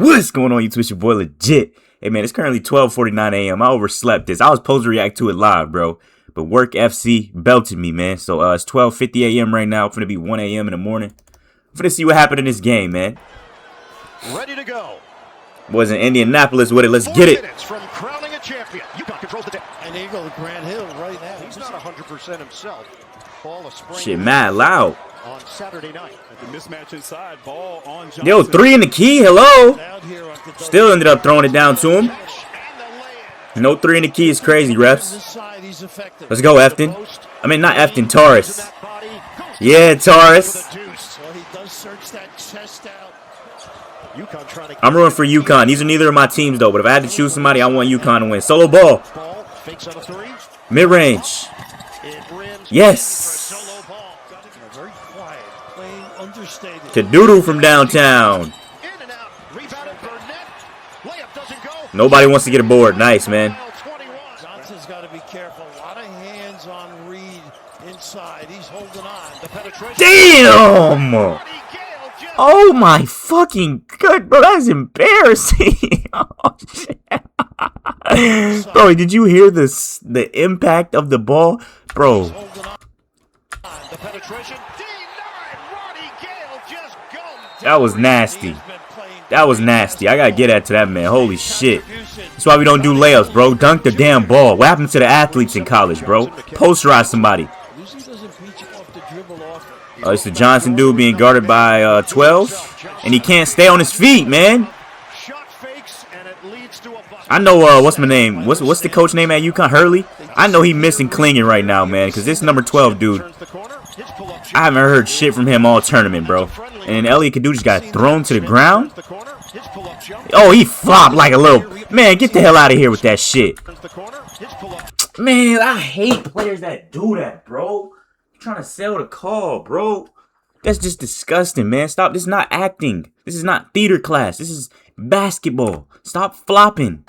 What's going on, YouTube? It's your boy Legit. Hey man, it's currently 12:49 a.m. I overslept this. I was supposed to react to it live, bro. But work FC belted me, man. So it's 12:50 a.m. right now. It's gonna be 1 a.m. in the morning. I'm gonna see what happened in this game, man. Ready to go. Was in Indianapolis with it. Let's get it. From crowning a champion. Uconn controls the and there you go, Grant Hill right now. He's not 100% himself. Ball a spring. Shit, mad loud. On Saturday night. The mismatch inside, ball on Johnson. Yo, 3 in the key. Hello. Still ended up throwing it down to him. No 3 in the key is crazy, refs. Let's go, Efton. I mean, not Efton, Taurus. Yeah, Taurus. I'm rooting for Uconn. These are neither of my teams, though. But if I had to choose somebody, I want Uconn to win. Solo ball. Mid-range. Yes. Kadoodle from downtown. Nobody wants to get a board. Nice, man. Johnson's got to be careful. A lot of hands on Reed inside. He's holding on. Damn! Oh my fucking god, bro. That's embarrassing. Oh, shit. Bro, did you hear this? The impact of the ball, bro. That was nasty. That was nasty. I gotta get that to that man. Holy shit. That's why we don't do layups, bro. Dunk the damn ball. What happened to the athletes in college, bro? Posterize somebody. Oh, it's the Johnson dude being guarded by 12. And he can't stay on his feet, man. I know, what's my name? What's the coach name at UConn? Hurley? I know he missing clinging right now, man. Because this number 12 dude, I haven't heard shit from him all tournament, bro. And then Lvgit just got thrown to the ground. Oh, he flopped like a little... Man, get the hell out of here with that shit. Man, I hate players that do that, bro. You're trying to sell the call, bro. That's just disgusting, man. Stop. This is not acting. This is not theater class. This is basketball. Stop flopping.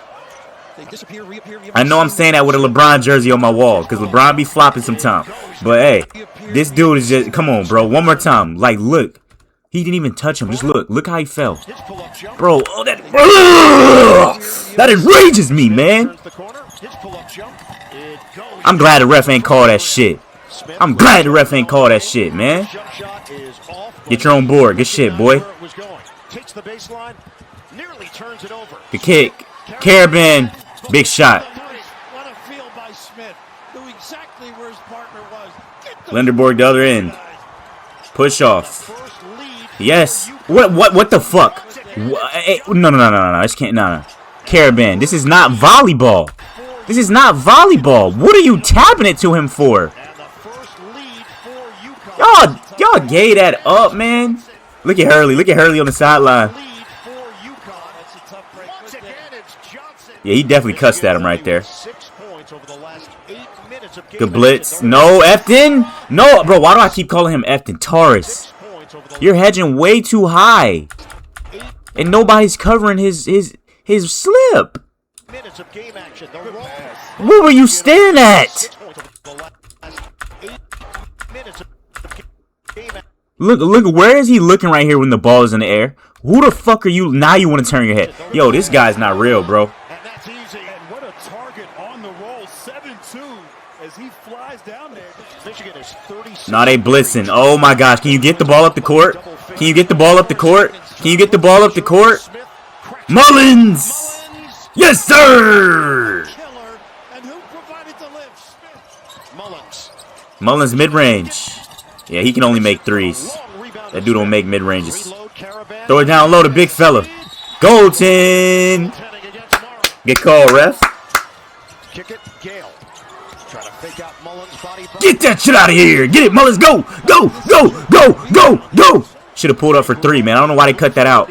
I know I'm saying that with a LeBron jersey on my wall, because LeBron be flopping sometimes. But, hey, this dude is just... Come on, bro. One more time. Like, look. He didn't even touch him. Just look. Look how he fell. Bro, oh, that enrages me, man. I'm glad the ref ain't call that shit. I'm glad the ref ain't call that shit, man. Get your own board. Good shit, boy. The kick. Carabin. Big shot. Linderborg the other end. Push off. Yes. What the fuck? No. This can't. No. Carabin. This is not volleyball. This is not volleyball. What are you tapping it to him for? Y'all gave that up, man. Look at Hurley. Look at Hurley on the sideline. Yeah, he definitely cussed at him right there. Good blitz. No, Efton. No, bro. Why do I keep calling him Efton? Taurus. You're hedging way too high, and nobody's covering his slip. What were you staring at? Look, where is he looking right here when the ball is in the air? Who the fuck are you? Now you want to turn your head. Yo, this guy's not real, bro. Nah, they blitzing. Oh my gosh, can you get the ball up the court? Can you get the ball up the court? Can you get the ball up the court? Mullins! Yes, sir! Mullins mid-range. Yeah, he can only make threes. That dude don't make mid-ranges. Throw it down low to big fella. Golden! Get called, ref. Get that shit out of here. Get it, Mullins. Go. Should have pulled up for 3, man. I don't know why they cut that out.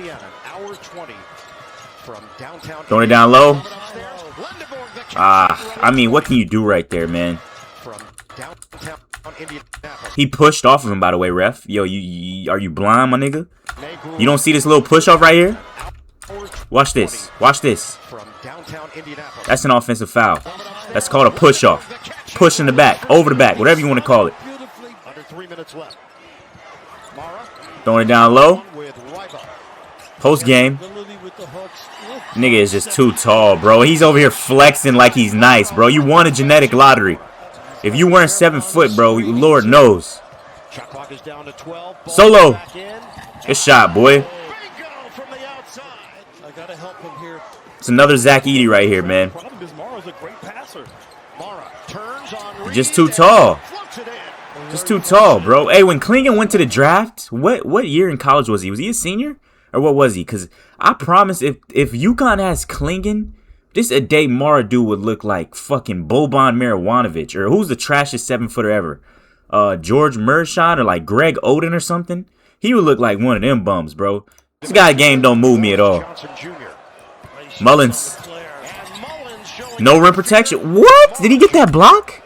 Throwing it down low. I mean, what can you do right there, man? He pushed off of him, by the way, ref. Yo, are you blind, my nigga? You don't see this little push off right here? Watch this. Watch this. That's an offensive foul. That's called a push off. Push in the back, over the back, whatever you want to call it. Throwing it down low. Post game. Nigga is just too tall, bro. He's over here flexing like he's nice, bro. You won a genetic lottery. If you weren't 7 foot, bro, Lord knows. Solo. Good shot, boy. It's another Zach Edey right here, man. Just too tall. Just too tall, bro. Hey, when Klingon went to the draft, what year in college was he? Was he a senior? Or what was he? Because I promise if Uconn has Klingon, this a day Mara dude would look like fucking Boban Marijuanovic. Or who's the trashiest 7-footer ever? George Mershon or like Greg Oden or something? He would look like one of them bums, bro. This guy game don't move me at all. Mullins. No rim protection. What? Did he get that block?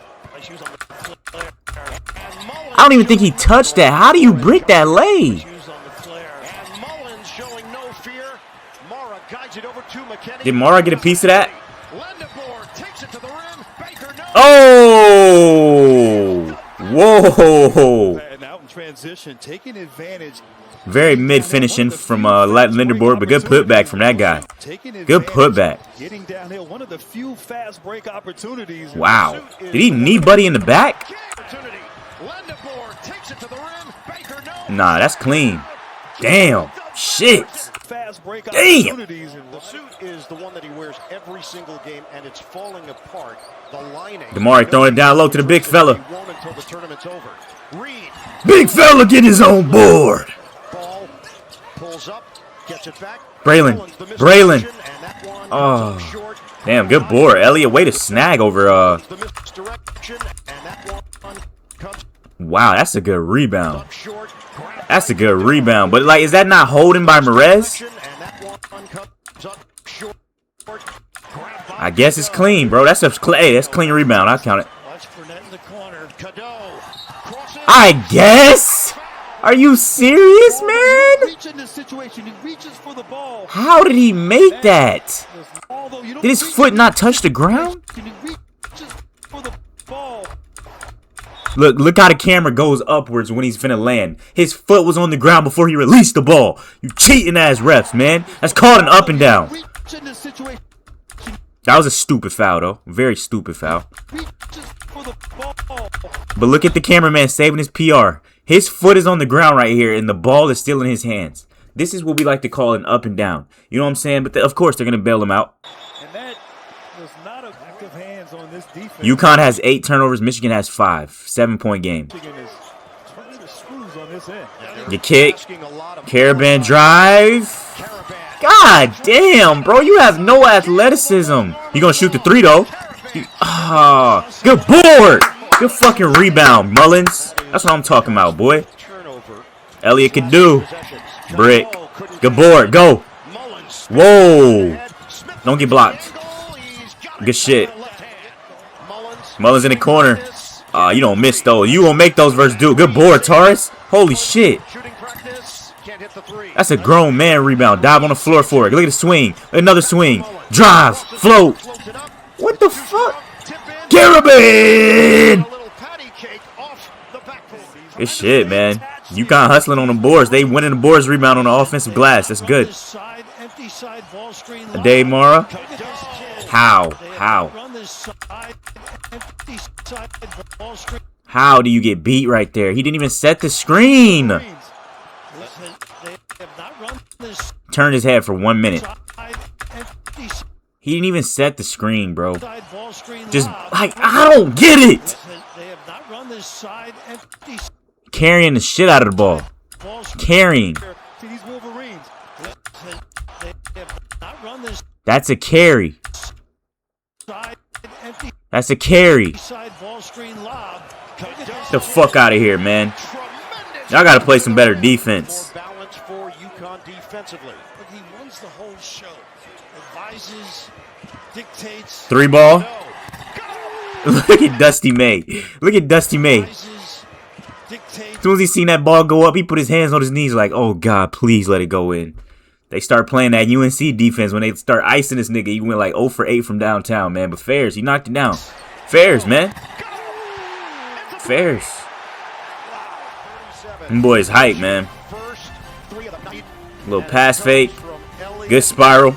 I don't even think he touched that. How do you break that lay? Did Mara get a piece of that? Oh! Whoa! Very mid finishing from Linderborg, but good putback from that guy. Good putback. Wow. Did he knee Buddy in the back? Nah, that's clean. Damn. Shit. Damn. The suit is the one that he wears every single game, and it's falling apart. The lining. Damari throwing it down low to the big fella. Big fella get his own board. Ball pulls up, gets it back. Braylon. Oh. Damn, good board. Elliott, way to snag over Wow, that's a good rebound. That's a good rebound. But like, is that not holding by Merez? I guess it's clean, bro. That's clean rebound. I'll count it. I guess? Are you serious, man? How did he make that? Did his foot not touch the ground? Look how the camera goes upwards when he's finna land. His foot was on the ground before he released the ball. You cheating ass refs, man. That's called an up and down. That was a stupid foul, though. Very stupid foul. But look at the cameraman saving his PR. His foot is on the ground right here, and the ball is still in his hands. This is what we like to call an up and down. You know what I'm saying? But of course, they're going to bail him out. Uconn has 8 turnovers. Michigan has 5. 7-point game. Your kick. Caravan drive. God damn, bro. You have no athleticism. You going to shoot the 3, though. Good board. Good fucking rebound, Mullins. That's what I'm talking about, boy. Elliott could do. Brick. Good board. Go. Whoa. Don't get blocked. Good shit. Mullins in the corner. You don't miss those. You won't make those versus Duke. Good board, Taurus. Holy shit. That's a grown man rebound. Dive on the floor for it. Look at the swing. Another swing. Drive. Float. What the fuck? Carabin! Good shit, man. Uconn hustling on the boards. They winning the boards rebound on the offensive glass. That's good. Ade Mara. How? How do you get beat right there? He didn't even set the screen. Turned his head for 1 minute. He didn't even set the screen, bro. Just, like, I don't get it. Carrying the shit out of the ball. Carrying. That's a carry. That's a carry. Get the fuck out of here, man. Y'all gotta play some better defense. 3 ball. Look at Dusty May. Look at Dusty May. As soon as he seen that ball go up, he put his hands on his knees like, oh God, please let it go in. They start playing that UNC defense when they start icing this nigga. He went like 0 for 8 from downtown, man. But Fairs, he knocked it down. Fairs, man. Fairs. Them boys hype, man. Little pass fake. Good spiral.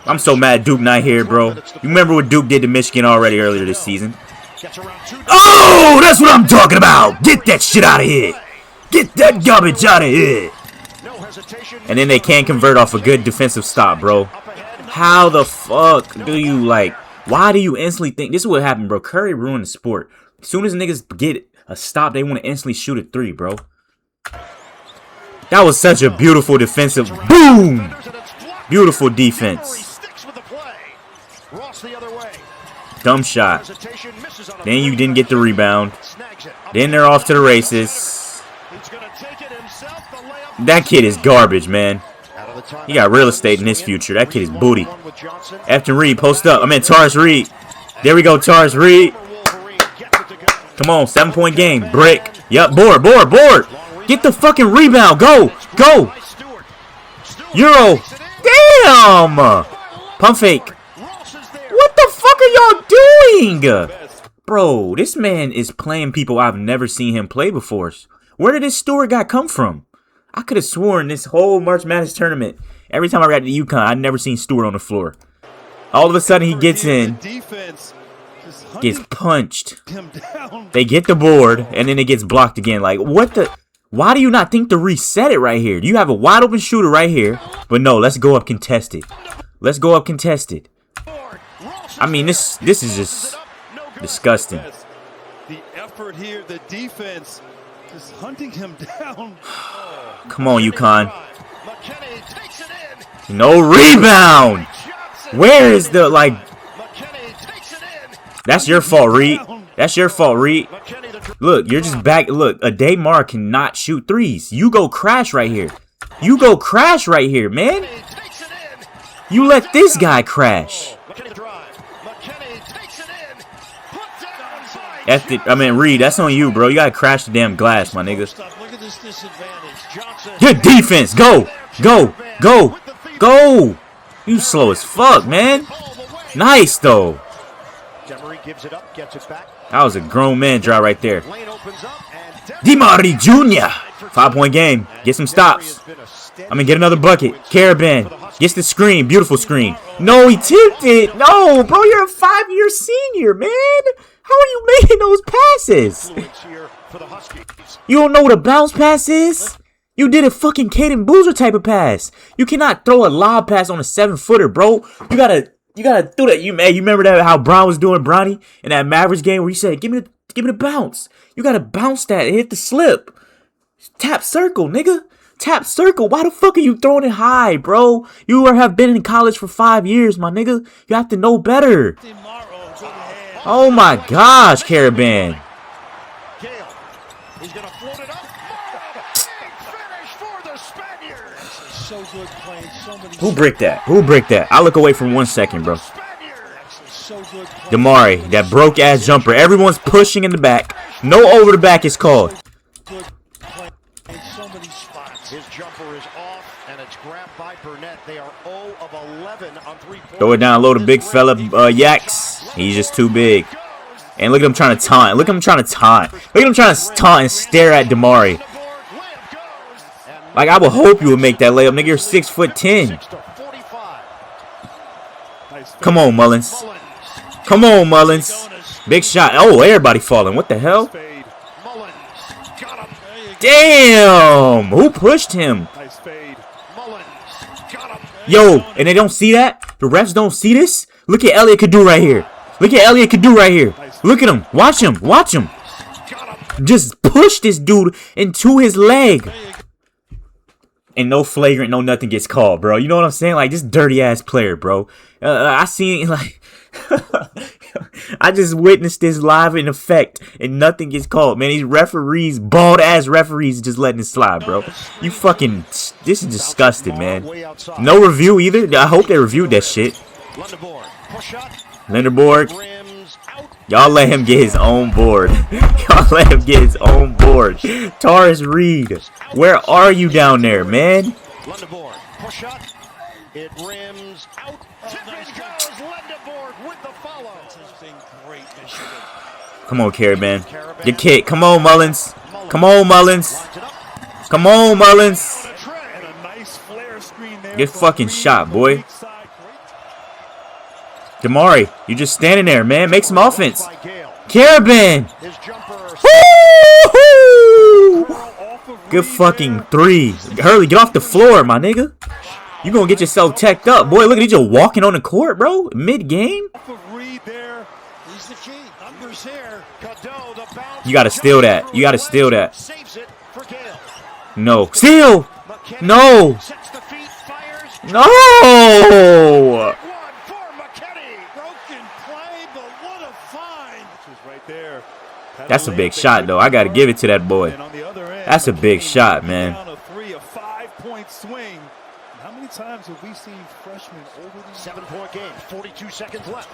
I'm so mad Duke not here, bro. You remember what Duke did to Michigan already earlier this season? Oh, that's what I'm talking about. Get that shit out of here. Get that garbage out of here. And then they can't convert off a good defensive stop, bro. How the fuck do you, like, why do you instantly think, this is what happened, bro. Curry ruined the sport. As soon as niggas get a stop, they want to instantly shoot a three, bro. That was such a beautiful defensive, boom! Beautiful defense. Dumb shot. Then you didn't get the rebound. Then they're off to the races. That kid is garbage, man. He got real estate in his future. That kid is booty. Afton Reed, post up. I meant Taurus Reed. There we go, Taurus Reed. Come on, 7-point game. Brick. Yup, board. Get the fucking rebound. Go. Euro. Damn. Pump fake. What the fuck are y'all doing? Bro, this man is playing people I've never seen him play before. Where did this Stewart guy come from? I could have sworn this whole March Madness tournament, every time I got to Uconn, I'd never seen Stewart on the floor. All of a sudden, he gets in, gets punched. They get the board, and then it gets blocked again. Like, what the? Why do you not think to reset it right here? You have a wide open shooter right here, but no, let's go up contested. I mean, this is just disgusting. The effort here, the defense is hunting him down. Come on, Uconn. No rebound. Where is the, like, that's your fault, Reed. That's your fault, Reed. Look, you're just back. Look, a Daymar cannot shoot threes. You go crash right here. Man. You let this guy crash. Reed, that's on you, bro. You gotta crash the damn glass, my nigga. Good defense. Go. You slow as fuck, man. Nice, though. That was a grown man draw right there. DeMarre Jr. 5-point game. Get some stops. Get another bucket. Caravan gets the screen. Beautiful screen. No, he tipped it. No, bro, you're a 5-year senior, man. How are you making those passes? You don't know what a bounce pass is? You did a fucking Caden Boozer type of pass. You cannot throw a lob pass on a 7-footer, bro. You gotta do that. You remember that how Brown was doing Bronny in that Mavericks game where he said, give me the bounce. You gotta bounce that and hit the slip. Tap circle, nigga. Tap circle. Why the fuck are you throwing it high, bro? You have been in college for 5 years, my nigga. You have to know better. Oh my gosh, Caravan. Who bricked that? I'll look away for 1 second, bro. DeMarre, that broke ass jumper. Everyone's pushing in the back. No over the back is called. His jumper is off, and it's grabbed by Burnett. They are 0 of 11 on 3-point. Throw it down low to big fella Yaks. He's just too big. And look at him trying to taunt. Look at him trying to taunt and stare at DeMarre. Like, I would hope you would make that layup. Nigga, you're 6'10". Come on, Mullins. Big shot. Oh, everybody falling. What the hell? Damn! Who pushed him? Yo, and they don't see that? The refs don't see this? Look at Elliot Kadu right here. Look at him. Watch him. Just push this dude into his leg. And no flagrant, no nothing gets called, bro. You know what I'm saying? Like, this dirty ass player, bro. I seen, like, I just witnessed this live in effect, and nothing gets called, man. These referees, bald ass referees, just letting it slide, bro. You fucking, this is disgusting, man. No review either. I hope they reviewed that shit. Linderborg. Y'all let him get his own board. Taurus Reed, where are you down there, man? It rims out. Goes Linderborg with the follow. Come on, Caravan. Get kicked. Come on, Mullins. Get fucking shot, boy. Damari, you just standing there, man. Make some offense. Carabin. Good fucking three. Hurley, get off the floor, my nigga. You gonna get yourself teched up, boy. Look at you just walking on the court, bro. Mid-game. You gotta steal that. You gotta steal that. No. Steal! No! No! That's a big shot, though. I gotta give it to that boy. That's a big shot, man. How many times have we seen freshmen over the 7-point game, 42 seconds left.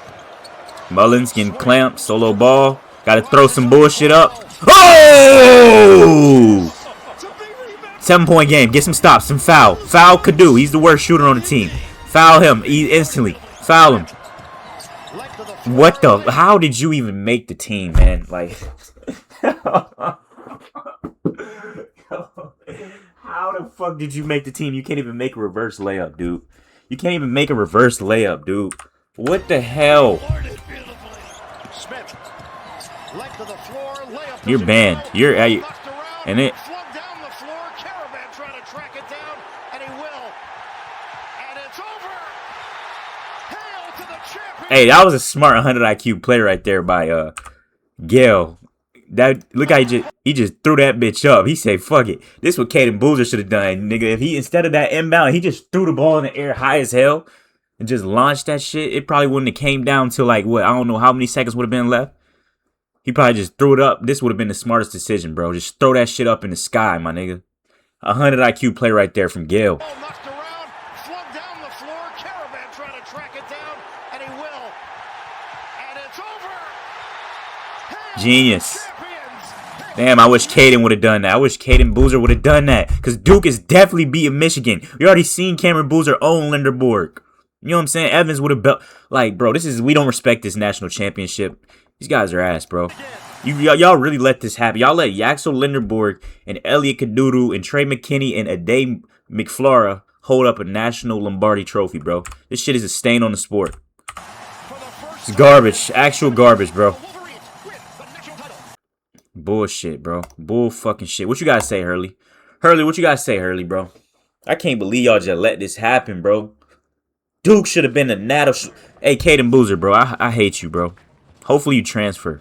Mullins getting clamped, solo ball. Gotta throw some bullshit up. Oh! 7-point game. Get some stops, some foul. Foul Kadu. He's the worst shooter on the team. Foul him instantly. Foul him. What the? How did you even make the team, man? Like, how the fuck did you make the team? You can't even make a reverse layup, dude. You can't even make a reverse layup, dude. What the hell? You're banned. You're and it. Hey, that was a smart 100 IQ play right there by Gale. That look how he just threw that bitch up. He said, "Fuck it." This is what Caden Boozer should have done, nigga. If he instead of that inbound, he just threw the ball in the air high as hell and just launched that shit. It probably wouldn't have came down to like what, I don't know how many seconds would have been left. He probably just threw it up. This would have been the smartest decision, bro. Just throw that shit up in the sky, my nigga. 100 IQ play right there from Gale. Genius. Damn, I wish Caden would have done that. I wish Caden Boozer would have done that. Because Duke is definitely beating Michigan. We already seen Cameron Boozer own Linderborg. You know what I'm saying? Evans would have like, bro, we don't respect this national championship. These guys are ass, bro. Y'all really let this happen. Y'all let Yaxel Linderborg and Elliot Kadudu and Trey McKinney and Ade McFlora hold up a national Lombardi trophy, bro. This shit is a stain on the sport. It's garbage. Actual garbage, bro. Bullshit, bro. Bull fucking shit. What you guys say, Hurley? Hurley, what you guys say, Hurley, bro? I can't believe y'all just let this happen, bro. Duke should have been a national. Hey, Caden Boozer, bro. I hate you, bro. Hopefully you transfer.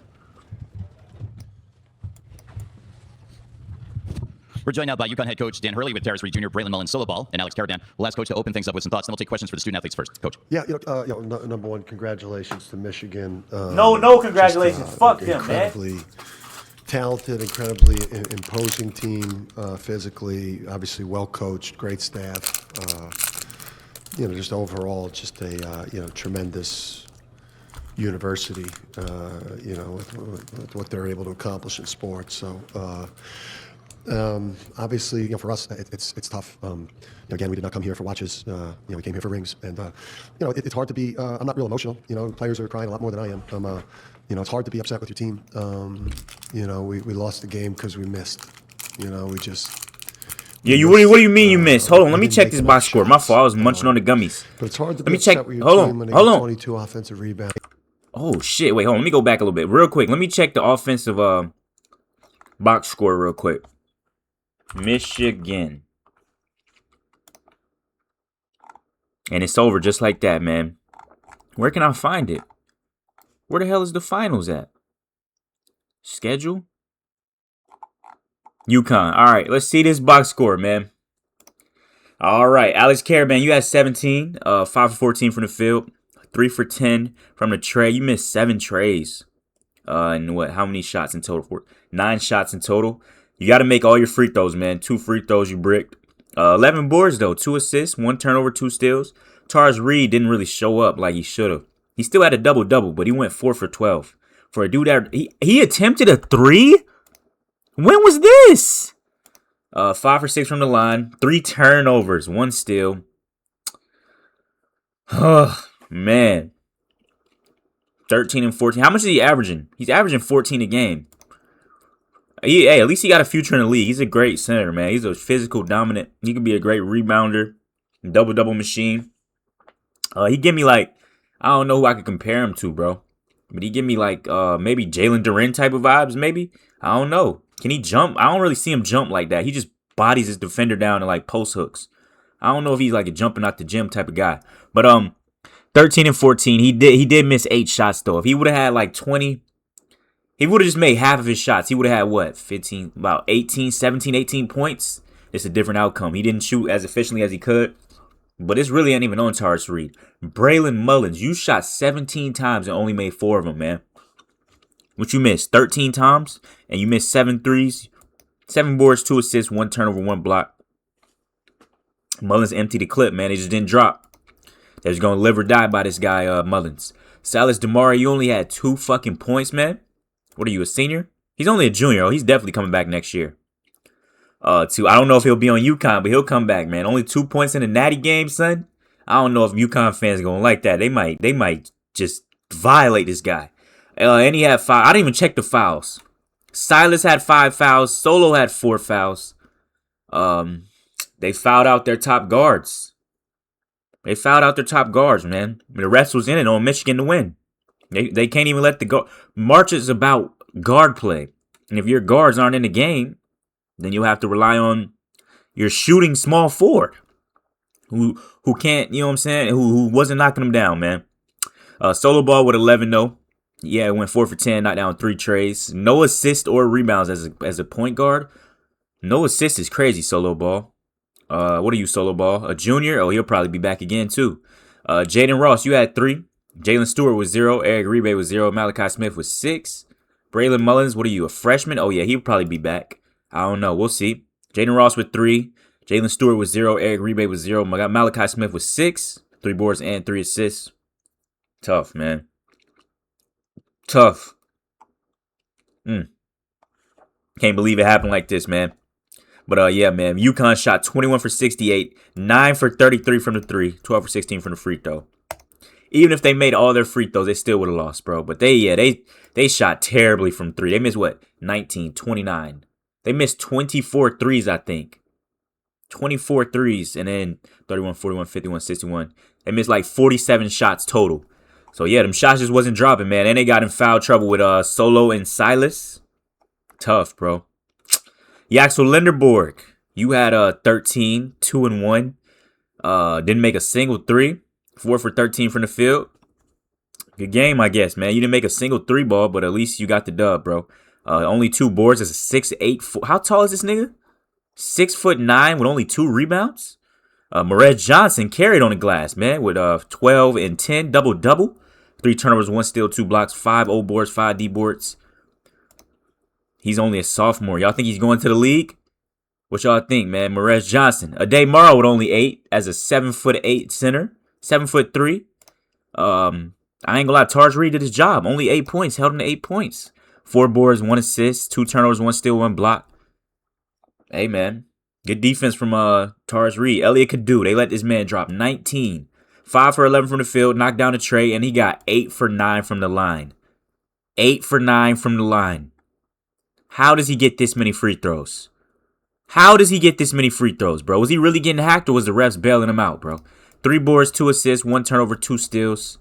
We're joined now by Uconn head coach Dan Hurley with Darius Reed Jr., Braylon Mullins, solo ball, and Alex Caravan. We'll ask Coach to open things up with some thoughts, and we'll take questions for the student athletes first. Coach. Yeah, number one, congratulations to Michigan. No congratulations. Fuck them, incredibly man. Talented, incredibly imposing team, physically, obviously well coached, great staff. Just overall, just a tremendous university. With what they're able to accomplish in sports. So. Obviously, for us, it's tough. Again, we did not come here for watches. We came here for rings, and it's hard to be. I'm not real emotional. Players are crying a lot more than I am. It's hard to be upset with your team. We lost the game because we missed. We just. Yeah, what do you mean you missed? Hold on, let me check this box score. My fault. I was munching on the gummies. But it's hard to let me check. Hold on. 22 offensive rebounds. Oh shit! Wait, hold on. Let me go back a little bit, real quick. Let me check the offensive box score real quick. Michigan. And it's over just like that, man. Where can I find it? Where the hell is the finals at? Schedule? Uconn. All right, let's see this box score, man. All right, Alex Caravan, you had 17, 5 for 14 from the field, 3 for 10 from the tray. You missed 7 trays. And what? How many shots in total? 9 shots in total. You got to make all your free throws, man. 2 free throws you bricked. 11 boards, though. 2 assists, 1 turnover, 2 steals. Tars Reed didn't really show up like he should have. He still had a double-double, but he went 4 for 12. For a dude that... He attempted a 3? When was this? 5 for 6 from the line. 3 turnovers, 1 steal. Oh, man. 13 and 14. How much is he averaging? He's averaging 14 a game. Hey, at least he got a future in the league. He's a great center, man. He's a physical dominant. He could be a great rebounder. Double machine. He give me like, I don't know who I could compare him to, bro. But he give me like maybe Jalen Duren type of vibes, maybe. I don't know. Can he jump? I don't really see him jump like that. He just bodies his defender down and like post hooks. I don't know if he's like a jumping out the gym type of guy. But 13 and 14, he did miss 8 shots though. If he would have had like 20, he would have just made half of his shots. He would have had what? 15, about 18, 17, 18 points. It's a different outcome. He didn't shoot as efficiently as he could. But it's really ain't even on Tars Reed. Braylon Mullins, you shot 17 times and only made 4 of them, man. What you missed? 13 times, and you missed 7 threes, 7 boards, 2 assists, 1 turnover, 1 block. Mullins emptied the clip, man. He just didn't drop. They was going to live or die by this guy, Mullins. Silas DeMari, you only had 2 fucking points, man. What are you, a senior? He's only a junior. Oh, he's definitely coming back next year. I don't know if he'll be on Uconn, but he'll come back, man. Only 2 points in a natty game, son. I don't know if Uconn fans are gonna like that. They might just violate this guy. And he had 5. I didn't even check the fouls. Silas had 5 fouls. Solo had 4 fouls. They fouled out their top guards. They fouled out their top guards, man. The refs was in it on Michigan to win. They can't even let the guard. March is about guard play, and if your guards aren't in the game, then you'll have to rely on your shooting small forward who can't, you know what I'm saying, who wasn't knocking them down, man. Solo ball with 11 though. Yeah, went 4 for 10, knocked down 3 trays. No assist or rebounds as a point guard. No assist is crazy, Solo ball. What are you, Solo ball? A junior? Oh, he'll probably be back again too. Jaden Ross, you had 3. Jalen Stewart was 0. Eric Rebe was 0. Malachi Smith was 6. Braylon Mullins, what are you, a freshman? Oh yeah, he'll probably be back. I don't know. We'll see. Jaden Ross with 3. Jalen Stewart was 0. Eric Rebe was 0. Malachi Smith was 6. 3 boards and 3 assists. Tough, man. Tough. Can't believe it happened like this, man. But, yeah, man. Uconn shot 21 for 68. 9 for 33 from the 3. 12 for 16 from the free throw. Even if they made all their free throws, they still would have lost, bro. But they shot terribly from 3. They missed, what, 19, 29. They missed 24 threes, I think. 24 threes, and then 31, 41, 51, 61. They missed like 47 shots total. So, yeah, them shots just wasn't dropping, man. And they got in foul trouble with Solo and Silas. Tough, bro. Yaxel Linderborg, you had 13, 2 and 1. Didn't make a single 3. 4 for 13 from the field. Good game, I guess, man. You didn't make a single 3 ball, but at least you got the dub, bro. Only 2 boards. That's a 6'8". How tall is this nigga? 6'9" with only 2 rebounds. Morez Johnson carried on the glass, man, with 12 and 10, double-double. 3 turnovers, 1 steal, 2 blocks, 5 O boards, 5 D boards. He's only a sophomore. Y'all think he's going to the league? What y'all think, man? Morez Johnson. Ade Morrow with only 8 as a 7'8" center. 7'3". I ain't gonna lie, Tars Reed did his job. Only 8 points, held him to 8 points. 4 boards, 1 assist, 2 turnovers, 1 steal, 1 block. Hey, man. Good defense from Tars Reed. Lvgit, they let this man drop 19. 5 for 11 from the field, knocked down a tray, and he got 8 for 9 from the line. 8 for 9 from the line. How does he get this many free throws? How does he get this many free throws, bro? Was he really getting hacked or was the refs bailing him out, bro? 3 boards, 2 assists, 1 turnover, 2 steals.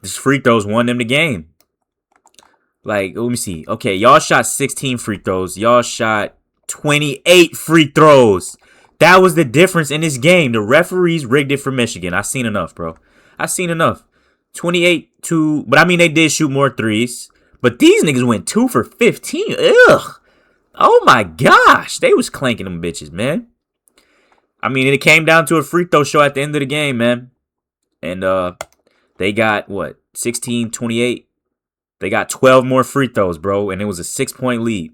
This free throws won them the game. Like, let me see. Okay, y'all shot 16 free throws. Y'all shot 28 free throws. That was the difference in this game. The referees rigged it for Michigan. I seen enough, bro. I seen enough. 28 to... But, I mean, they did shoot more threes. But these niggas went 2 for 15. Ugh. Oh, my gosh. They was clanking them bitches, man. I mean, it came down to a free throw show at the end of the game, man. And they got, what, 16, 28? They got 12 more free throws, bro. And it was a 6-point lead.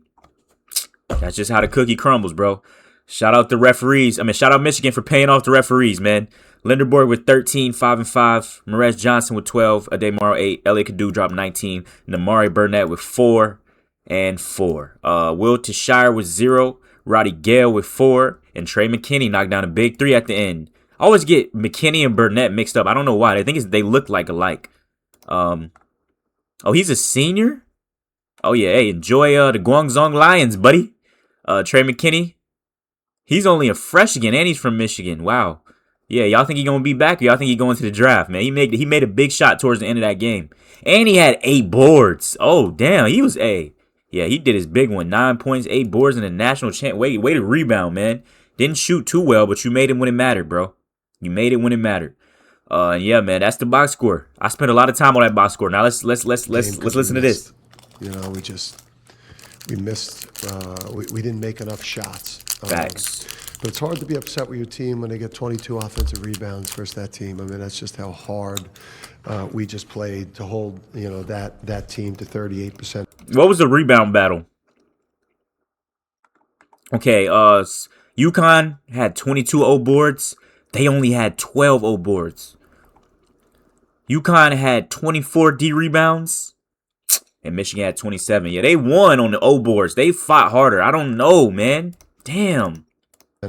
That's just how the cookie crumbles, bro. Shout out the referees. I mean, shout out Michigan for paying off the referees, man. Linderborg with 13, 5 and 5. Morez Johnson with 12. Ade Morrow 8. Lvgit dropped 19. Namari Burnett with 4 and 4. Will Tashire with 0. Roddy Gale with 4. And Trey McKinney knocked down a big 3 at the end. I always get McKinney and Burnett mixed up. I don't know why. I think they look like alike. Oh, he's a senior? Oh, yeah. Hey, enjoy the Guangzhou Lions, buddy. Trey McKinney. He's only a freshman, and he's from Michigan. Wow. Yeah, y'all think he gonna be back, or y'all think he going to the draft, man? He made a big shot towards the end of that game. And he had 8 boards. Oh, damn, he was A. Yeah, he did his big one. 9 points, 8 boards in the national champ. Way to rebound, man. Didn't shoot too well, but you made it when it mattered, bro. You made it when it mattered. Yeah, man, that's the box score. I spent a lot of time on that box score. Now let's listen to this. You know, we missed. We didn't make enough shots. Facts. But it's hard to be upset with your team when they get 22 offensive rebounds versus that team. I mean, that's just how hard we just played to hold, you know, that team to 38%. What was the rebound battle? Okay, Uconn had 22 O boards. They only had 12 O boards. Uconn had 24 D rebounds. And Michigan had 27. Yeah, they won on the O boards. They fought harder. I don't know, man. Damn.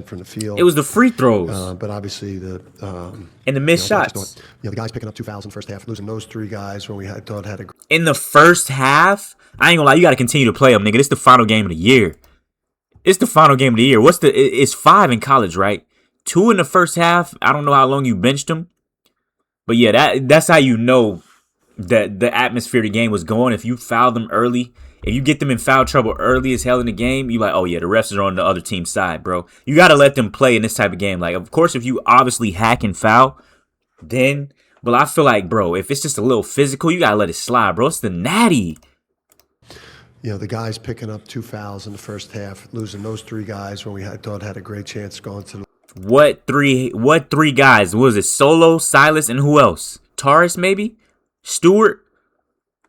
From the field. It was the free throws. But obviously and the missed shots. The guys picking up 2 fouls in the first half, losing those 3 guys when we thought had a. In the first half, I ain't gonna lie, you gotta continue to play them, nigga. This is the final game of the year. It's the final game of the year. It's 5 in college, right? 2 in the first half. I don't know how long you benched them. But yeah, that's how you know that the atmosphere of the game was going. If you foul them early, if you get them in foul trouble early as hell in the game, you like, oh yeah, the refs are on the other team's side, bro. You got to let them play in this type of game. Like, of course, if you obviously hack and foul, then, well, I feel like, bro, if it's just a little physical, you got to let it slide, bro. It's the natty. You know, the guys picking up 2 fouls in the first half, losing those 3 guys when we thought had a great chance going to the. What three guys? Was it Solo, Silas, and who else? Taurus, maybe? Stewart?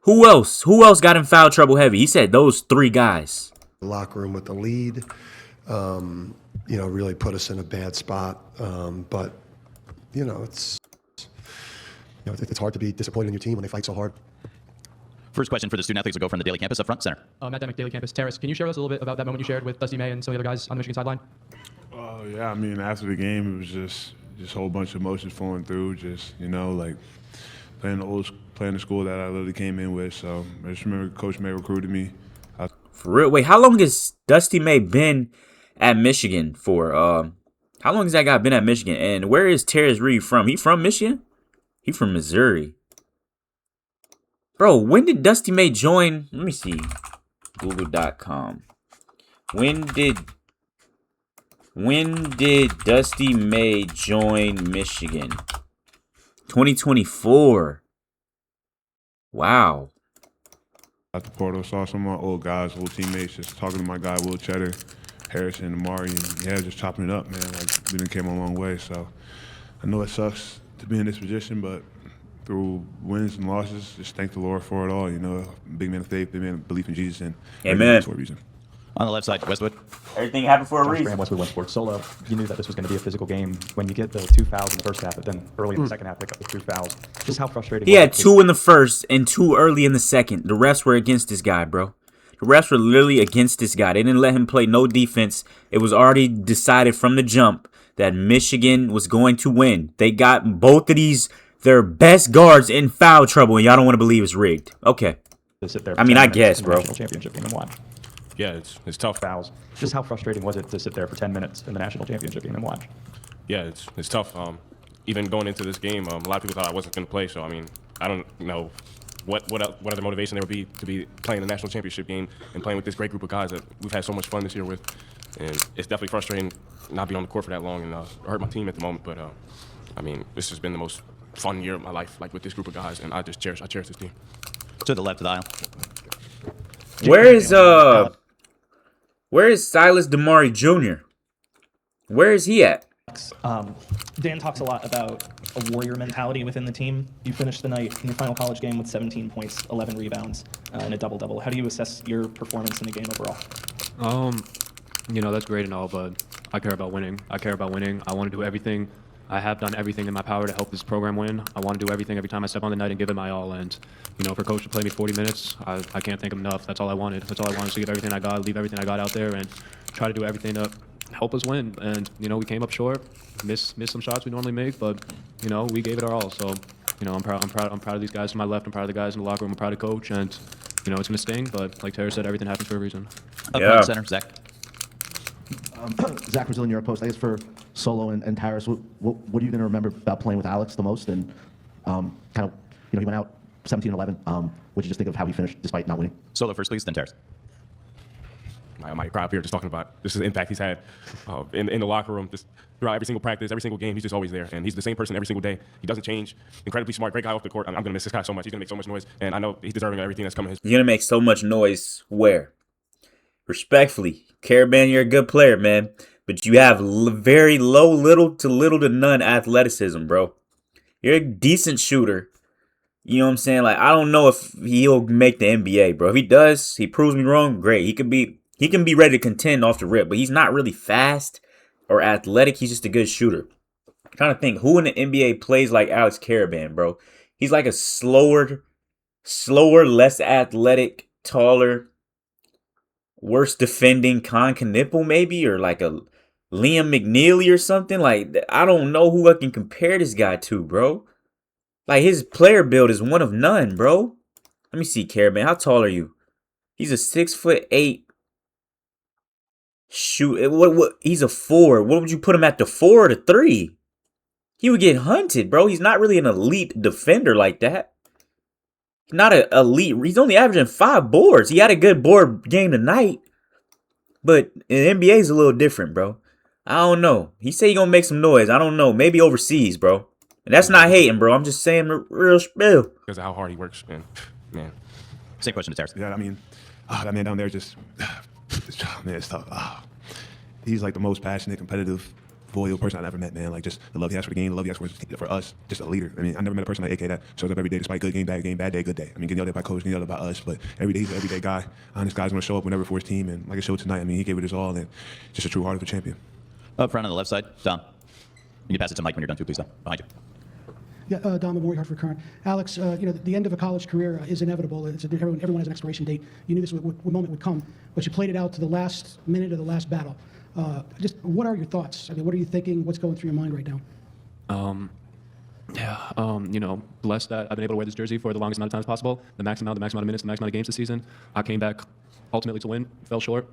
Who else? Who else got in foul trouble heavy? He said those 3 guys. The locker room with the lead, you know, really put us in a bad spot. But, you know, it's hard to be disappointed in your team when they fight so hard. First question for the student athletes will go from the Daily Campus up front center. Matt Demick, Daily Campus. Terrace, can you share with us a little bit about that moment you shared with Dusty May and some of the other guys on the Michigan sideline? Yeah, I mean, after the game, it was just a whole bunch of emotions flowing through. Just, you know, like playing the school that I literally came in with. So I just remember Coach May recruited me. For real? Wait, how long has Dusty May been at Michigan for? How long has that guy been at Michigan? And where is Terrence Reed from? He from Michigan? He from Missouri. Bro, when did Dusty May join? Let me see. Google.com. When did Dusty May join Michigan? 2024. Wow. At the portal, saw some of my old guys, old teammates, just talking to my guy, Will Cheddar, Harrison, Amari, and yeah, just chopping it up, man. Like, we done came a long way, so I know it sucks to be in this position, but through wins and losses, just thank the Lord for it all, you know. Big man of faith, big man of belief in Jesus, and amen. For a reason. On the left side, Westwood. Everything happened for a reason. Graham, Westwood, Westport. Solo, you knew that this was going to be a physical game. When you get the 2 fouls in the first half, but then early in the second half, pick up the 3 fouls. Just how frustrating. He had 2 in the first and 2 early in the second. The refs were against this guy, bro. The refs were literally against this guy. They didn't let him play no defense. It was already decided from the jump that Michigan was going to win. They got both of their best guards in foul trouble, and y'all don't want to believe it's rigged. Okay. I mean, I guess, bro. Championship game and watch. Yeah, it's tough. Fouls. Just how frustrating was it to sit there for 10 minutes in the national championship game and watch? Yeah, it's tough. Even going into this game, a lot of people thought I wasn't going to play. So I mean, I don't know what other motivation there would be to be playing the national championship game and playing with this great group of guys that we've had so much fun this year with. And it's definitely frustrating not being on the court for that long and hurt my team at the moment. But I mean, this has been the most fun year of my life, like with this group of guys, and I cherish this team. To the left of the aisle. Where is Silas Damari Jr.? Where is he at? Dan talks a lot about a warrior mentality within the team. You finished the night in your final college game with 17 points, 11 rebounds, and a double-double. How do you assess your performance in the game overall? You know, that's great and all, but I care about winning. I want to do everything. I have done everything in my power to help this program win. I want to do everything every time I step on the night and give it my all. And, you know, for Coach to play me 40 minutes, I can't thank him enough. That's all I wanted. That's all I wanted, to give everything I got, leave everything I got out there, and try to do everything to help us win. And, you know, we came up short, missed some shots we normally make, but, you know, we gave it our all. So, you know, I'm proud of these guys to my left. I'm proud of the guys in the locker room. I'm proud of Coach. And, you know, it's going to sting, but like Terry said, everything happens for a reason. Up front center, Zach. Zach was in your post, I guess, for Solo and Tyrus. What are you going to remember about playing with Alex the most? And kind of, he went out 17-11. What did you just think of how he finished despite not winning? Solo first, please, then Tyrus. I might cry up here just talking about this is the impact he's had in the locker room, just throughout every single practice, every single game. He's just always there, and he's the same person every single day. He doesn't change. Incredibly smart, great guy off the court. I'm gonna miss this guy so much. He's gonna make so much noise, and I know he's deserving of everything that's coming his way. You're gonna make so much noise where? Respectfully, Caravan, you're a good player, man, but you have very little to none athleticism, bro. You're a decent shooter. You know what I'm saying? Like, I don't know if he'll make the NBA, bro. If he does, he proves me wrong, great. He can be ready to contend off the rip, but he's not really fast or athletic. He's just a good shooter. I'm trying to think who in the NBA plays like Alex Caravan, bro. He's like a slower, less athletic, taller, worse defending Con Knipple maybe, or like a Liam McNeely or something. Like, I don't know who I can compare this guy to, bro. Like, his player build is one of none, bro. Let me see, Caravan. How tall are you? He's a 6'8". Shoot, what? He's a 4. What would you put him at, the 4 or the 3? He would get hunted, bro. He's not really an elite defender like that. He's not an elite. He's only averaging 5 boards. He had a good board game tonight, but in the NBA is a little different, bro. I don't know. He said he gonna make some noise. I don't know. Maybe overseas, bro. And that's not hating, bro. I'm just saying the real spill. Because of how hard he works, man. Same question to Tyrus. Yeah, I mean, that man down there just, man, it's tough. He's like the most passionate, competitive, loyal person I've ever met, man. Like, just the love he has for the game, the love he has for us, just a leader. I mean, I never met a person like AK that shows up every day despite good game, bad day, good day. I mean, getting yelled at by coach, getting yelled at by us, but every day he's an everyday guy. This guy's going to show up whenever for his team, and like it showed tonight, I mean, he gave it his all, and just a true heart of a champion. Up front on the left side, Dom. You can pass it to Mike when you're done too, please, Dom. Behind you. Yeah, Dom Memorial Hartford Current. Alex, the end of a college career is inevitable. Everyone has an expiration date. You knew this moment would come, but you played it out to the last minute of the last battle. Just what are your thoughts? I mean, what are you thinking? What's going through your mind right now? Blessed that I've been able to wear this jersey for the longest amount of time as possible. The max amount of minutes, the max amount of games this season. I came back ultimately to win, fell short.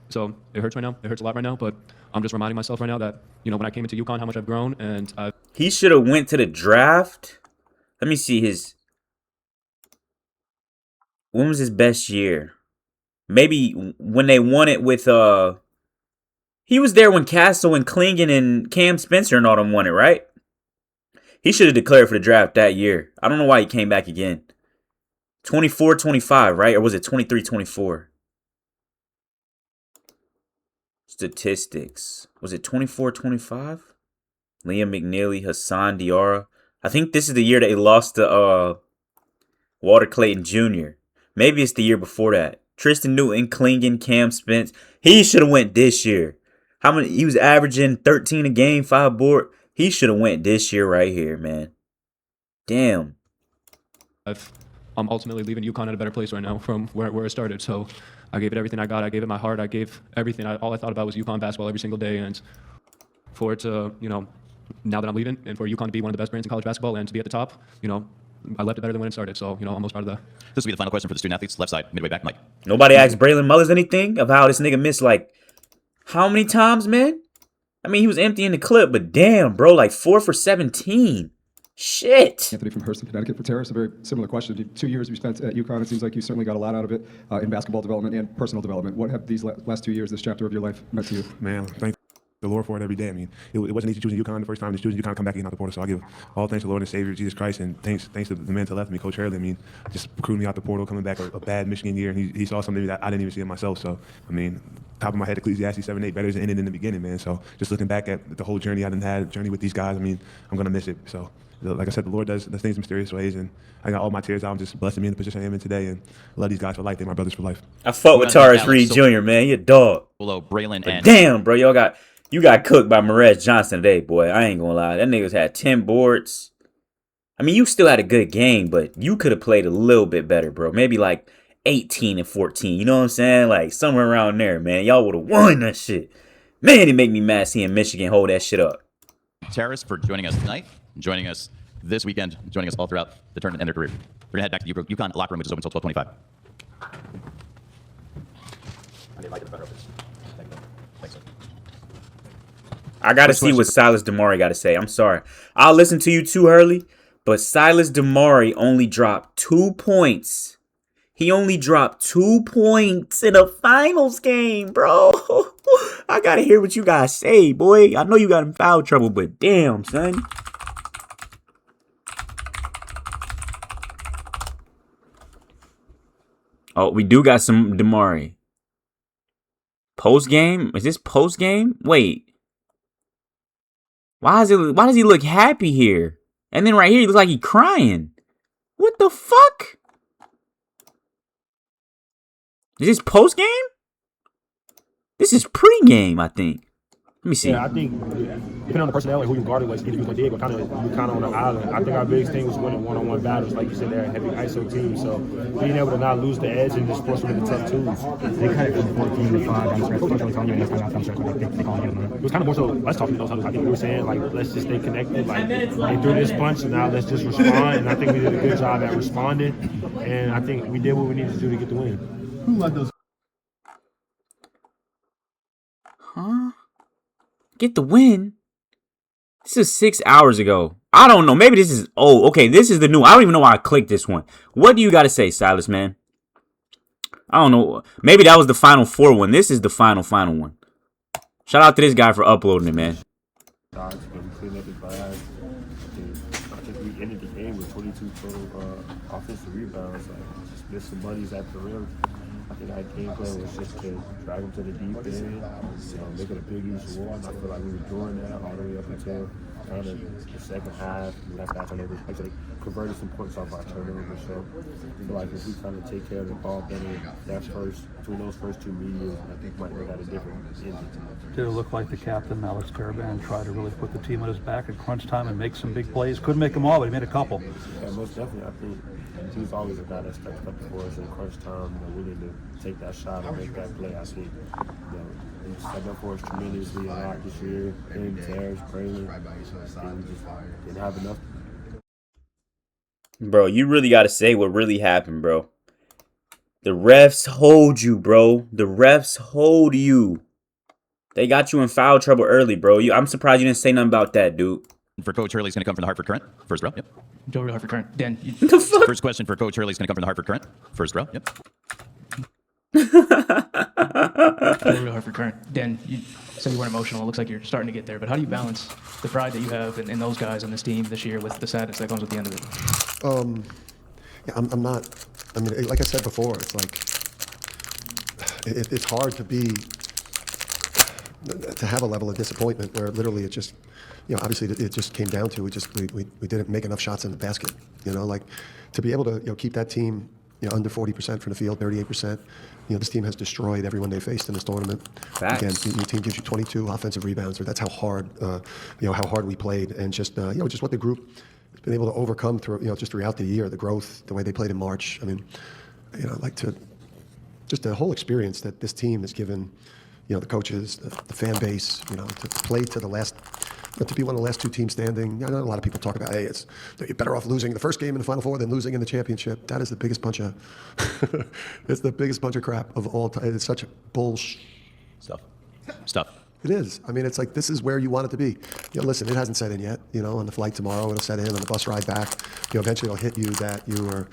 So it hurts right now. It hurts a lot right now, but I'm just reminding myself right now that, when I came into Uconn, how much I've grown, and he should have went to the draft. Let me see when was his best year? Maybe when they won it with, he was there when Castle and Klingon and Cam Spencer and all them won it, right? He should have declared for the draft that year. I don't know why he came back again. 24-25, right? Or was it 23-24? Statistics. Was it 24-25? Liam McNeely, Hassan Diarra. I think this is the year that he lost to Walter Clayton Jr. Maybe it's the year before that. Tristan Newton, Klingon, Cam Spence. He should have went this year. How many? He was averaging 13 a game, 5 board. He should have went this year right here, man. Damn. I'm ultimately leaving Uconn in a better place right now from where I started. So I gave it everything I got. I gave it my heart. I gave everything. All I thought about was Uconn basketball every single day. And for it to, now that I'm leaving, and for Uconn to be one of the best brands in college basketball and to be at the top, I left it better than when it started. So, I'm most proud of that. This will be the final question for the student athletes. Left side, midway back, Mike. Nobody asked Braylon Mullins anything of how this nigga missed, like, how many times, man? I mean, he was empty in the clip, but damn, bro, like 4 for 17. Shit. Anthony from Hurston, Connecticut. For Terrace, a very similar question. 2 years you spent at Uconn. It seems like you certainly got a lot out of it in basketball development and personal development. What have these last 2 years, this chapter of your life, meant to you? Man, thank the Lord for it every day. I mean, it wasn't easy choosing Uconn the first time. Just choosing Uconn, come back in out the portal. So I give all thanks to the Lord and Savior Jesus Christ, and thanks to the man to the left of me, Coach Hurley. I mean, just recruiting me out the portal, coming back a bad Michigan year, and he saw something that I didn't even see in myself. So I mean, top of my head, Ecclesiastes 7:8, better than ended in the beginning, man. So just looking back at the whole journey I done had, journey with these guys, I mean, I'm gonna miss it. So like I said, the Lord does things in mysterious ways, and I got all my tears out. I'm just blessing me in the position I am in today, and I love these guys for life. They're my brothers for life. I fuck with Taurus Reed Jr., man. He a dog. Below Braylon But and damn, bro, you got cooked by Marez Johnson today, boy. I ain't gonna lie. That nigga's had 10 boards. I mean, you still had a good game, but you could have played a little bit better, bro. Maybe like 18 and 14. You know what I'm saying? Like somewhere around there, man. Y'all would have won that shit. Man, it make me mad seeing Michigan hold that shit up. Terrace for joining us tonight, joining us this weekend, joining us all throughout the tournament and their career. We're going to head back to the Uconn locker room, which is open until 12:25. I need Mike in the front row, please. Thank you. Thanks, sir. I got to see what Silas Damari got to say. I'm sorry. I'll listen to you too, Hurley, but Silas Damari only dropped 2 points. He only dropped 2 points in a finals game, bro. I got to hear what you guys say, boy. I know you got in foul trouble, but damn, son. Oh, we do got some Damari. Post game? Is this post game? Wait. Why does he look happy here? And then right here he looks like he's crying. What the fuck? Is this post game? This is pre-game, I think. Let me see. Yeah, I think depending on the personnel and who you guarded was, either you was gonna dig or kind of on the island. I think our biggest thing was winning one-on-one battles, like you said, they're a heavy ISO team. So being able to not lose the edge and just force them into tough twos. They kind of 14-5 down the stretch, especially telling you in this time down the stretch, they call him. It was kind of more so us talking to those huddles. I think we were saying like, let's just stay connected. Like they threw this punch, and now let's just respond. And I think we did a good job at responding. And I think we did what we needed to do to get the win. Who led those? Huh? Get the win? This is 6 hours ago. I don't know. Maybe this is... Oh, okay. This is the new... I don't even know why I clicked this one. What do you got to say, Silas, man? I don't know. Maybe that was the Final Four one. This is the final one. Shout out to this guy for uploading it, man. I think we ended the game with 22 total offensive rebounds. Like, just missed some buddies at the rim. I think our game plan was just to drag them to the deep end, make it a Big East war. And I feel like we were doing that all the way up until kind of the second half. We left that turnover. Actually, converted some points off our turnovers. So I feel like if we kind of take care of the ball better, between those first two mediums, I think might have got a different ending. Did it look like the captain, Alex Karaban, tried to really put the team on his back at crunch time and make some big plays? Couldn't make them all, but he made a couple. Yeah, most definitely. I think he's always a guy that steps up for us in crunch time, willing to take that shot and make that play. I think he stepped up for us tremendously a lot this year. Him, Terrence, Braylon, we just didn't have enough. Bro, you really got to say what really happened, bro. The refs hold you, bro. The refs hold you. They got you in foul trouble early, bro. I'm surprised you didn't say nothing about that, dude. For Coach Hurley's going to come from the Hartford Current. First row, yep. Joe Real Hartford Current. Dan. First question for Coach Hurley's going to come from the Hartford Current. First row, yep. Joe Real Hartford Current. Dan, you said you weren't emotional. It looks like you're starting to get there. But how do you balance the pride that you have in those guys on this team this year with the sadness that comes at the end of it? Yeah, I'm not. I mean, like I said before, it's like it's hard to have a level of disappointment where literally it just, obviously it just came down to we didn't make enough shots in the basket. Like to be able to keep that team under 40% from the field, 38%. This team has destroyed everyone they faced in this tournament. Facts. Again, your team gives you 22 offensive rebounds. That's how hard, how hard we played, and just just what the group has been able to overcome through, just throughout the year, the growth, the way they played in March. I mean, like just the whole experience that this team has given, the coaches, the fan base, to play to the last. To be one of the last two teams standing, I know a lot of people talk about, hey, you're better off losing the first game in the Final Four than losing in the championship. That is the biggest bunch of, it's the biggest bunch of crap of all time. It's such bullshit stuff. It is. I mean, it's like this is where you want it to be. Listen, it hasn't set in yet. On the flight tomorrow, it'll set in. On the bus ride back, eventually it'll hit you that you were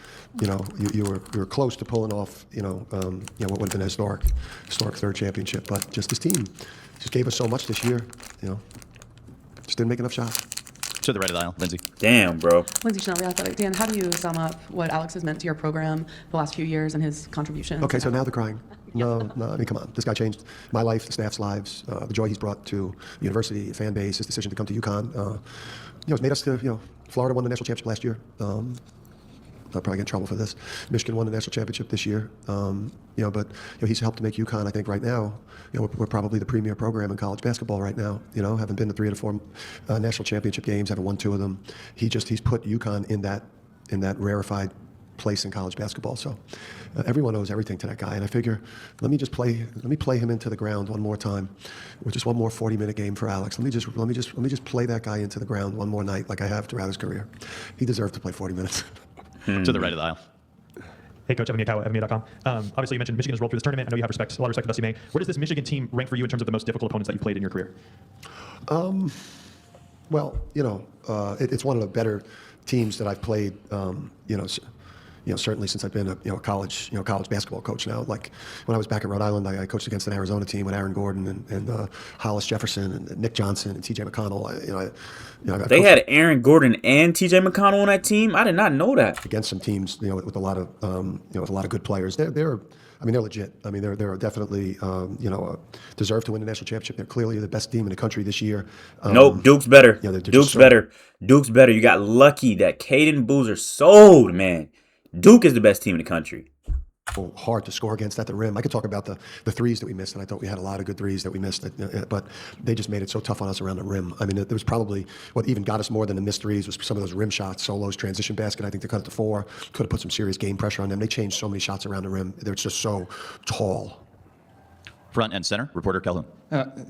close to pulling off, what would have been a historic third championship. But just this team just gave us so much this year. Just didn't make enough shots. To the right of the aisle, Lindsay. Damn, bro. Lindsay Chanel, Athletic. Dan, how do you sum up what Alex has meant to your program the last few years and his contributions? Okay, so now they're crying. No, I mean, come on. This guy changed my life, the staff's lives, the joy he's brought to the university, the fan base, his decision to come to Uconn. It's made us to, Florida won the national championship last year. I'll probably get in trouble for this. Michigan won the national championship this year. But he's helped to make Uconn, I think, right now. We're probably the premier program in college basketball right now. Having been to 3 of the 4 national championship games, having won 2 of them. He's put Uconn in that rarefied place in college basketball. So everyone owes everything to that guy. And I figure, let me play him into the ground one more time, with just one more 40-minute game for Alex. Let me just play that guy into the ground one more night, like I have throughout his career. He deserved to play 40 minutes. To the right of the aisle. Hey, Coach, Lvgit, lvgit.com. Obviously, you mentioned Michigan's rolled through this tournament. I know you have a lot of respect for Dusty May. Where does this Michigan team rank for you in terms of the most difficult opponents that you've played in your career? Well, it's one of the better teams that I've played. Certainly since I've been a college basketball coach now. Like when I was back in Rhode Island, I coached against an Arizona team with Aaron Gordon and Hollis Jefferson and Nick Johnson and T.J. McConnell. They had Aaron Gordon and T.J. McConnell on that team. I did not know that. Against some teams, with a lot of with a lot of good players. They're legit. I mean, they're definitely deserve to win the national championship. They're clearly the best team in the country this year. Nope, Duke's better. Duke's better. Duke's better. You got lucky that Caden Boozer sold, man. Duke is the best team in the country. Hard to score against at the rim. I could talk about the threes that we missed, and I thought we had a lot of good threes that we missed, but they just made it so tough on us around the rim. I mean, there was probably what even got us more than the missed threes was some of those rim shots, solos, transition basket. I think they cut it to 4. Could have put some serious game pressure on them. They changed so many shots around the rim. They're just so tall. Front and center, reporter Calhoun.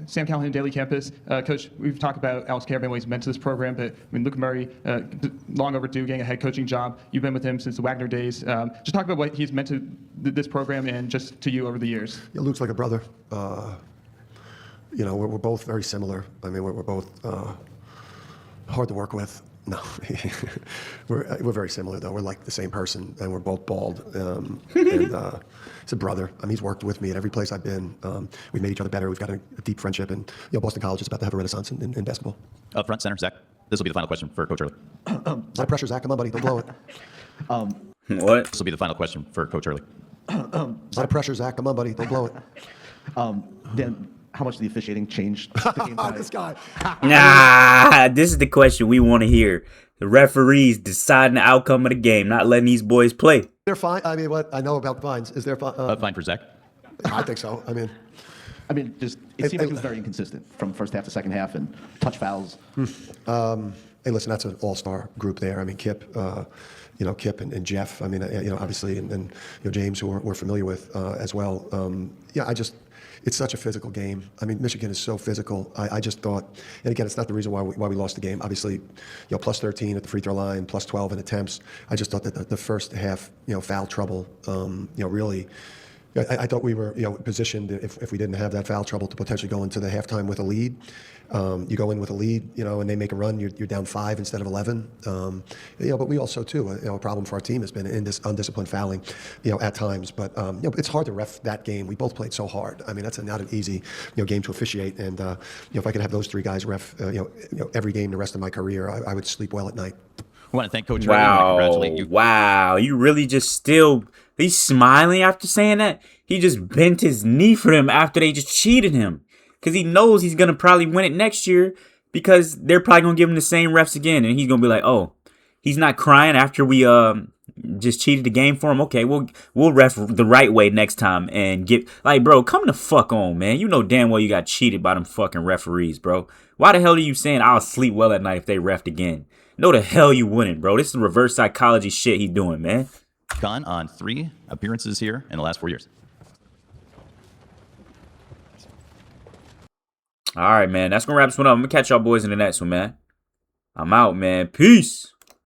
Sam Callahan, Daily Campus. Coach, we've talked about Alex Caravan, what he's meant to this program, but I mean, Luke Murray, long overdue getting a head coaching job. You've been with him since the Wagner days. Just talk about what he's meant to this program and just to you over the years. Yeah, Luke's like a brother. We're both very similar. I mean, we're both hard to work with. No, we're very similar though. We're like the same person, and we're both bald. He's a brother. I mean, he's worked with me at every place I've been. We've made each other better. We've got a deep friendship, and Boston College is about to have a renaissance in basketball. Up front, center, Zach. This will be the final question for Coach Early. A lot of pressure, Zach. Come on, buddy. Don't blow it. What? This will be the final question for Coach Early. A lot of pressure, Zach. Come on, buddy. Don't blow it. Dan, how much the officiating changed the game tonight? This guy. Nah, this is the question we want to hear. The referees deciding the outcome of the game, not letting these boys play. They're fine. I mean, what I know about fines is they're fine. Fine for Zach. I think so. I mean, just it seemed like it was very inconsistent from first half to second half and touch fouls. Hey, listen, that's an all-star group there. I mean, Kip, Kip and Jeff. I mean, obviously, and James, who we're familiar with as well. It's such a physical game. I mean, Michigan is so physical. I just thought, and again, it's not the reason why we lost the game. Obviously, plus 13 at the free throw line, plus 12 in attempts. I just thought that the first half, foul trouble, really. I thought we were, positioned if we didn't have that foul trouble to potentially go into the halftime with a lead. You go in with a lead, and they make a run. You're down 5 instead of 11. But we also too, a problem for our team has been in this undisciplined fouling, at times. But it's hard to ref that game. We both played so hard. I mean, that's not an easy, game to officiate. And if I could have those 3 guys ref, every game the rest of my career, I would sleep well at night. I want to thank Coach Early and congratulate you. Wow, you really just still. He's smiling after saying that. He just bent his knee for them after they just cheated him. Because he knows he's going to probably win it next year because they're probably going to give him the same refs again. And he's going to be like, oh, he's not crying after we just cheated the game for him. Okay, we'll ref the right way next time and get... Like, bro, come the fuck on, man. You know damn well you got cheated by them fucking referees, bro. Why the hell are you saying I'll sleep well at night if they refed again? No, the hell you wouldn't, bro. This is reverse psychology shit he's doing, man. Uconn on 3 appearances here in the last 4 years. All right, man. That's going to wrap this one up. I'm going to catch y'all boys in the next one, man. I'm out, man. Peace.